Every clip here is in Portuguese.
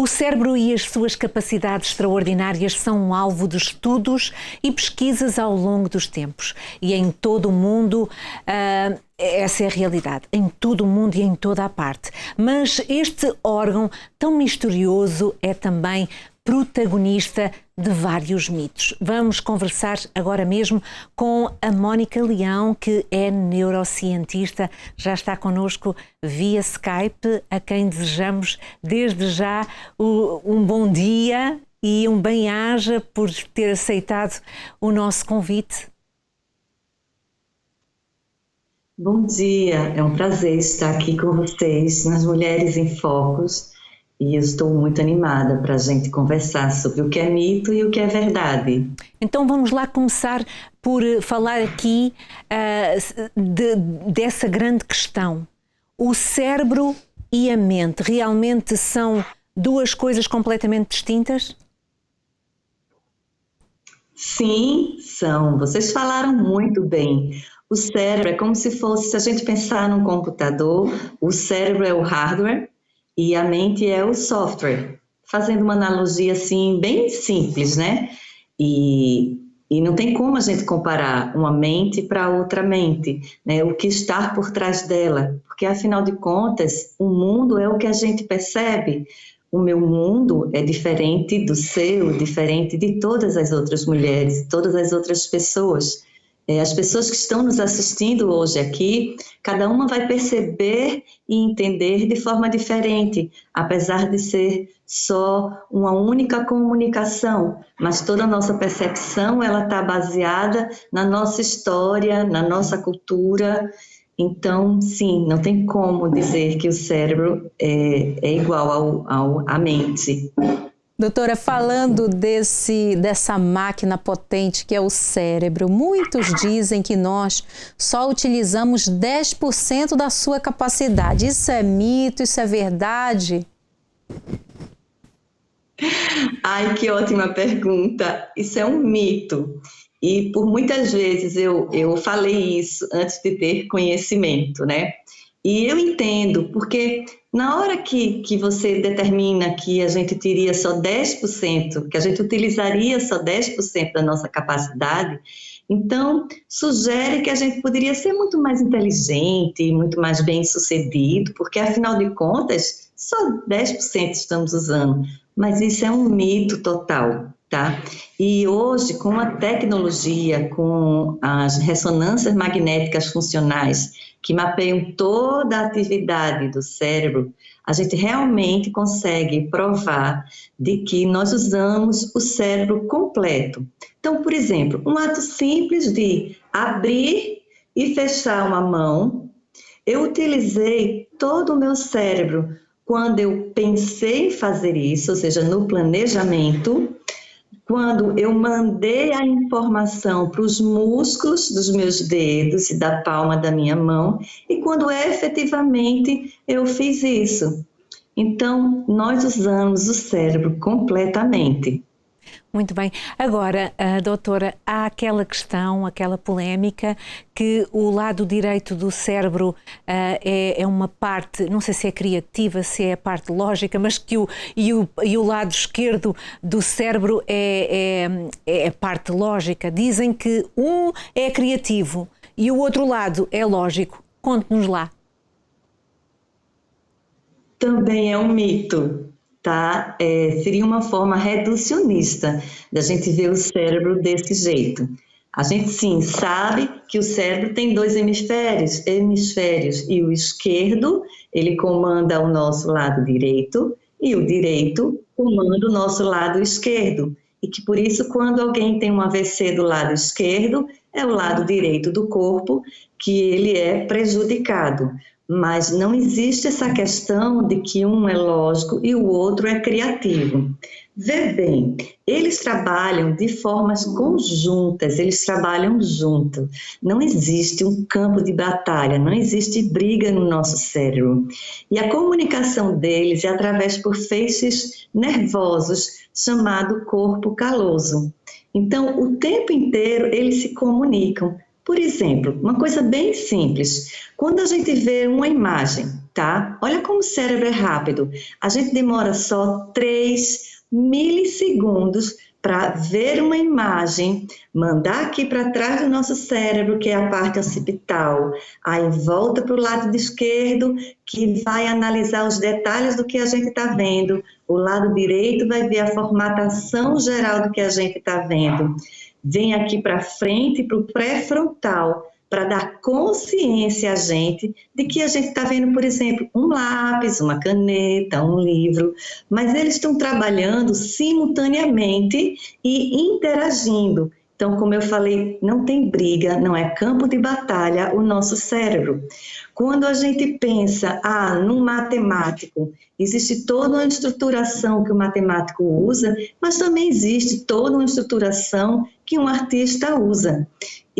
O cérebro e as suas capacidades extraordinárias são um alvo de estudos e pesquisas ao longo dos tempos. E em todo o mundo, essa é a realidade, em todo o mundo e em toda a parte. Mas este órgão tão misterioso é também protagonista de vários mitos. Vamos conversar agora mesmo com a Mónica Leão, que é neurocientista, já está connosco via Skype, a quem desejamos desde já um bom dia e um bem-aja por ter aceitado o nosso convite. Bom dia, é um prazer estar aqui com vocês nas Mulheres em Focos. E eu estou muito animada para a gente conversar sobre o que é mito e o que é verdade. Então vamos lá começar por falar aqui dessa grande questão. O cérebro e a mente realmente são duas coisas completamente distintas? Sim, são. Vocês falaram muito bem. O cérebro é como se fosse, se a gente pensar num computador, o cérebro é o hardware e a mente é o software, fazendo uma analogia assim bem simples, né? E não tem como a gente comparar uma mente para outra mente, né? O que está por trás dela, porque afinal de contas, o mundo é o que a gente percebe. O meu mundo é diferente do seu, diferente de todas as outras mulheres, todas as outras pessoas. As pessoas que estão nos assistindo hoje aqui, cada uma vai perceber e entender de forma diferente, apesar de ser só uma única comunicação, mas toda a nossa percepção ela está baseada na nossa história, na nossa cultura. Então, sim, não tem como dizer que o cérebro é igual à mente. Doutora, falando dessa máquina potente que é o cérebro, muitos dizem que nós só utilizamos 10% da sua capacidade. Isso é mito? Isso é verdade? Ai, que ótima pergunta. Isso é um mito. E por muitas vezes eu falei isso antes de ter conhecimento, né? E eu entendo, porque na hora que você determina que a gente teria só 10%, que a gente utilizaria só 10% da nossa capacidade, então sugere que a gente poderia ser muito mais inteligente, muito mais bem-sucedido, porque afinal de contas, só 10% estamos usando. Mas isso é um mito total, tá? E hoje, com a tecnologia, com as ressonâncias magnéticas funcionais, que mapeiam toda a atividade do cérebro, a gente realmente consegue provar de que nós usamos o cérebro completo. Então, por exemplo, um ato simples de abrir e fechar uma mão, eu utilizei todo o meu cérebro quando eu pensei em fazer isso, ou seja, no planejamento, quando eu mandei a informação para os músculos dos meus dedos e da palma da minha mão, e quando efetivamente eu fiz isso. Então, nós usamos o cérebro completamente. Muito bem. Agora, doutora, há aquela questão, aquela polémica que o lado direito do cérebro é uma parte, não sei se é criativa, se é a parte lógica, mas que o lado esquerdo do cérebro é a parte lógica. Dizem que um é criativo e o outro lado é lógico. Conte-nos lá. Também é um mito. Tá? Seria uma forma reducionista da gente ver o cérebro desse jeito. A gente sim sabe que o cérebro tem dois hemisférios, e o esquerdo ele comanda o nosso lado direito e o direito comanda o nosso lado esquerdo. E que por isso quando alguém tem um AVC do lado esquerdo, é o lado direito do corpo que ele é prejudicado. Mas não existe essa questão de que um é lógico e o outro é criativo. Vê bem, eles trabalham de formas conjuntas, eles trabalham juntos. Não existe um campo de batalha, não existe briga no nosso cérebro. E a comunicação deles é através por feixes nervosos, chamado corpo caloso. Então, o tempo inteiro eles se comunicam. Por exemplo, uma coisa bem simples, quando a gente vê uma imagem, tá? Olha como o cérebro é rápido. A gente demora só 3 milissegundos para ver uma imagem, mandar aqui para trás do nosso cérebro, que é a parte occipital, aí volta para o lado esquerdo, que vai analisar os detalhes do que a gente está vendo, o lado direito vai ver a formatação geral do que a gente está vendo, vem aqui para frente, para o pré-frontal, para dar consciência a gente de que a gente está vendo, por exemplo, um lápis, uma caneta, um livro, mas eles estão trabalhando simultaneamente e interagindo. Então, como eu falei, não tem briga, não é campo de batalha o nosso cérebro. Quando a gente pensa, num matemático, existe toda uma estruturação que o matemático usa, mas também existe toda uma estruturação que um artista usa.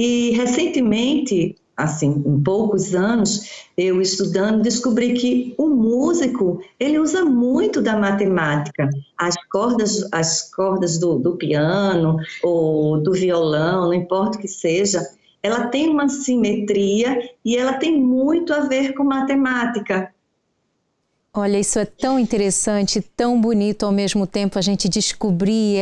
E recentemente, assim, em poucos anos, eu estudando, descobri que o músico, ele usa muito da matemática. As cordas do piano ou do violão, não importa o que seja, ela tem uma simetria e ela tem muito a ver com matemática. Olha, isso é tão interessante, tão bonito ao mesmo tempo a gente descobrir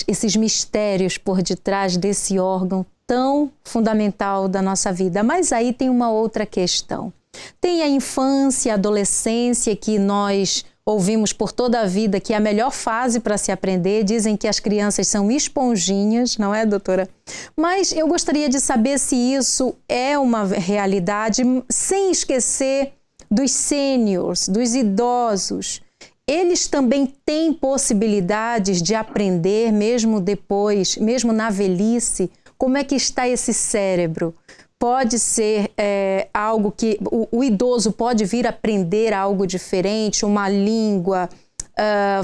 esses mistérios por detrás desse órgão tão fundamental da nossa vida. Mas aí tem uma outra questão. Tem a infância, a adolescência, que nós ouvimos por toda a vida que é a melhor fase para se aprender. Dizem que as crianças são esponjinhas, não é, doutora? Mas eu gostaria de saber se isso é uma realidade, sem esquecer dos sêniors, dos idosos. Eles também têm possibilidades de aprender, mesmo depois, mesmo na velhice. Como é que está esse cérebro? Pode ser algo que o idoso pode vir aprender algo diferente, uma língua,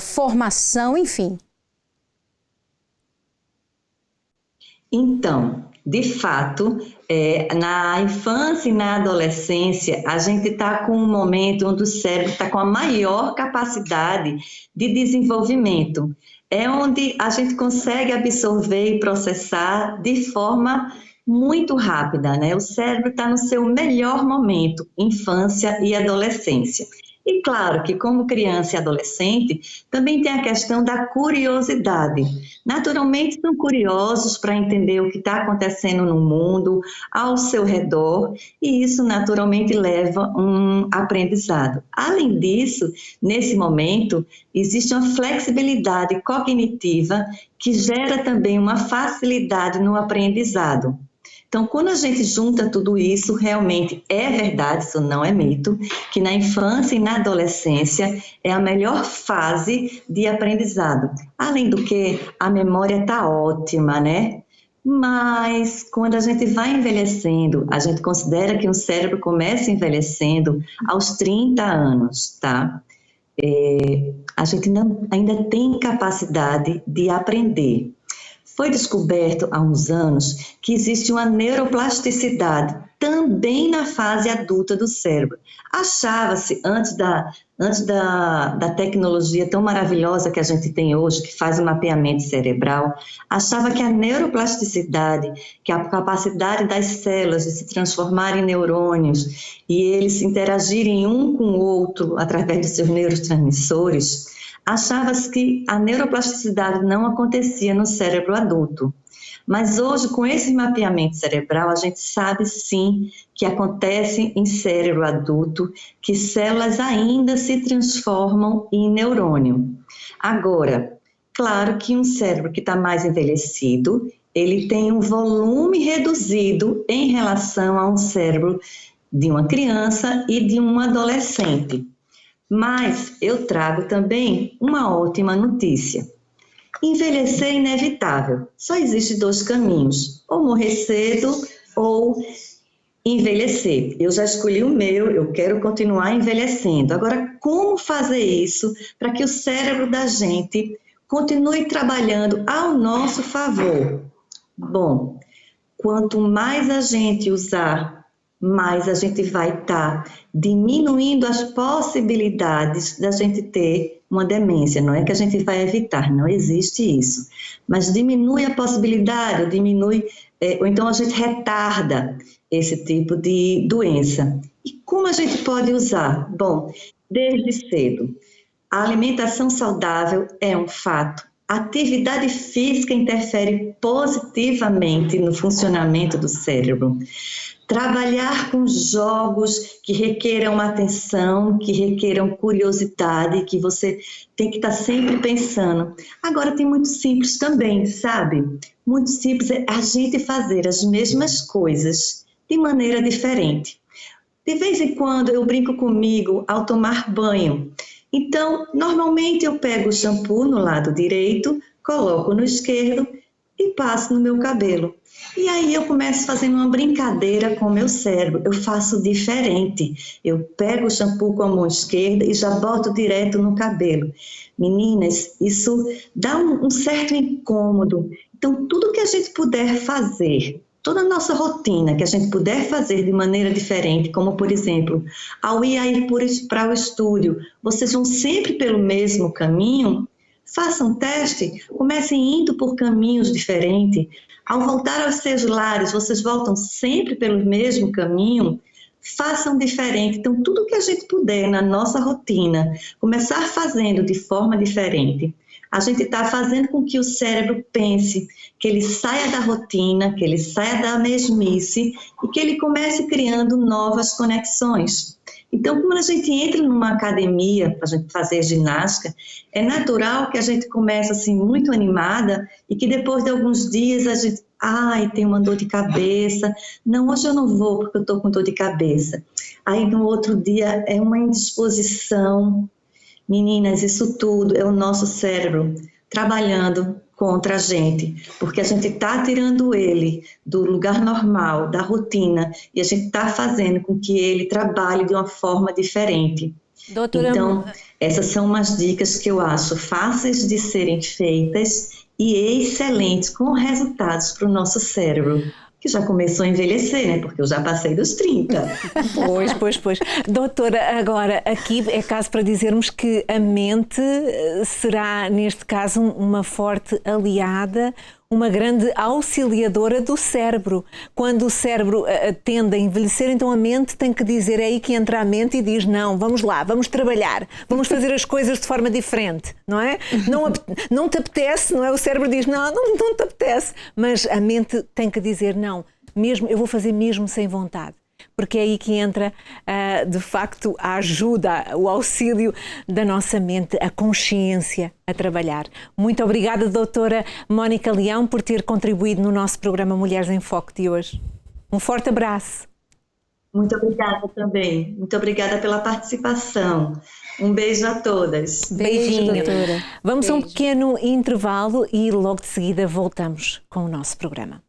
formação, enfim. Então, de fato, na infância e na adolescência, a gente está com um momento onde o cérebro está com a maior capacidade de desenvolvimento. É onde a gente consegue absorver e processar de forma muito rápida, né? O cérebro está no seu melhor momento, infância e adolescência. E claro que como criança e adolescente, também tem a questão da curiosidade. Naturalmente são curiosos para entender o que está acontecendo no mundo, ao seu redor, e isso naturalmente leva um aprendizado. Além disso, nesse momento, existe uma flexibilidade cognitiva que gera também uma facilidade no aprendizado. Então, quando a gente junta tudo isso, realmente é verdade, isso não é mito, que na infância e na adolescência é a melhor fase de aprendizado. Além do que, a memória está ótima, né? Mas, quando a gente vai envelhecendo, a gente considera que o cérebro começa envelhecendo aos 30 anos, tá? A gente ainda tem capacidade de aprender. Foi descoberto há uns anos que existe uma neuroplasticidade também na fase adulta do cérebro. Achava-se, antes da tecnologia tão maravilhosa que a gente tem hoje, que faz o mapeamento cerebral, achava que a neuroplasticidade, que a capacidade das células de se transformarem em neurônios e eles interagirem um com o outro através de seus neurotransmissores, achava-se que a neuroplasticidade não acontecia no cérebro adulto. Mas hoje, com esse mapeamento cerebral, a gente sabe sim que acontece em cérebro adulto, que células ainda se transformam em neurônio. Agora, claro que um cérebro que está mais envelhecido, ele tem um volume reduzido em relação a um cérebro de uma criança e de um adolescente. Mas eu trago também uma ótima notícia. Envelhecer é inevitável. Só existem 2 caminhos, ou morrer cedo ou envelhecer. Eu já escolhi o meu, eu quero continuar envelhecendo. Agora, como fazer isso para que o cérebro da gente continue trabalhando ao nosso favor? Bom, quanto mais a gente usar, mais a gente vai estar diminuindo as possibilidades da gente ter uma demência. Não é que a gente vai evitar, não existe isso. Mas diminui a possibilidade, ou então a gente retarda esse tipo de doença. E como a gente pode usar? Bom, desde cedo. A alimentação saudável é um fato. A atividade física interfere positivamente no funcionamento do cérebro. Trabalhar com jogos que requeram atenção, que requeram curiosidade, que você tem que estar sempre pensando. Agora tem muito simples também, sabe? Muito simples é a gente fazer as mesmas coisas de maneira diferente. De vez em quando eu brinco comigo ao tomar banho. Então, normalmente eu pego o shampoo no lado direito, coloco no esquerdo e passo no meu cabelo. E aí eu começo fazendo uma brincadeira com o meu cérebro. Eu faço diferente. Eu pego o shampoo com a mão esquerda e já boto direto no cabelo. Meninas, isso dá um certo incômodo. Então, tudo que a gente puder fazer, toda a nossa rotina que a gente puder fazer de maneira diferente, como por exemplo, ao ir para o estúdio, vocês vão sempre pelo mesmo caminho, façam um teste, comecem indo por caminhos diferentes. Ao voltar aos seus lares, vocês voltam sempre pelo mesmo caminho, façam diferente. Então, tudo que a gente puder na nossa rotina, começar fazendo de forma diferente, a gente está fazendo com que o cérebro pense, que ele saia da rotina, que ele saia da mesmice e que ele comece criando novas conexões. Então, quando a gente entra numa academia para a gente fazer ginástica, é natural que a gente comece assim muito animada e que depois de alguns dias a gente, tem uma dor de cabeça, não, hoje eu não vou porque eu estou com dor de cabeça. Aí no outro dia é uma indisposição. Meninas, isso tudo é o nosso cérebro trabalhando contra a gente, porque a gente está tirando ele do lugar normal, da rotina, e a gente está fazendo com que ele trabalhe de uma forma diferente. Doutora... Então, essas são umas dicas que eu acho fáceis de serem feitas e excelentes, com resultados para o nosso cérebro, que já começou a envelhecer, né? Porque eu já passei dos 30. Pois. Doutora, agora, aqui é caso para dizermos que a mente será, neste caso, uma forte aliada, uma grande auxiliadora do cérebro. Quando o cérebro tende a envelhecer, então a mente tem que dizer, é aí que entra a mente e diz, não, vamos lá, vamos trabalhar, vamos fazer as coisas de forma diferente, não é? Não te apetece, não é? O cérebro diz, não te apetece, mas a mente tem que dizer, não, mesmo, eu vou fazer mesmo sem vontade. Porque é aí que entra, de facto, a ajuda, o auxílio da nossa mente, a consciência a trabalhar. Muito obrigada, doutora Mónica Leão, por ter contribuído no nosso programa Mulheres em Foco de hoje. Um forte abraço. Muito obrigada também. Muito obrigada pela participação. Um beijo a todas. Beijinho, doutora. Vamos Beijo. a um pequeno intervalo e logo de seguida voltamos com o nosso programa.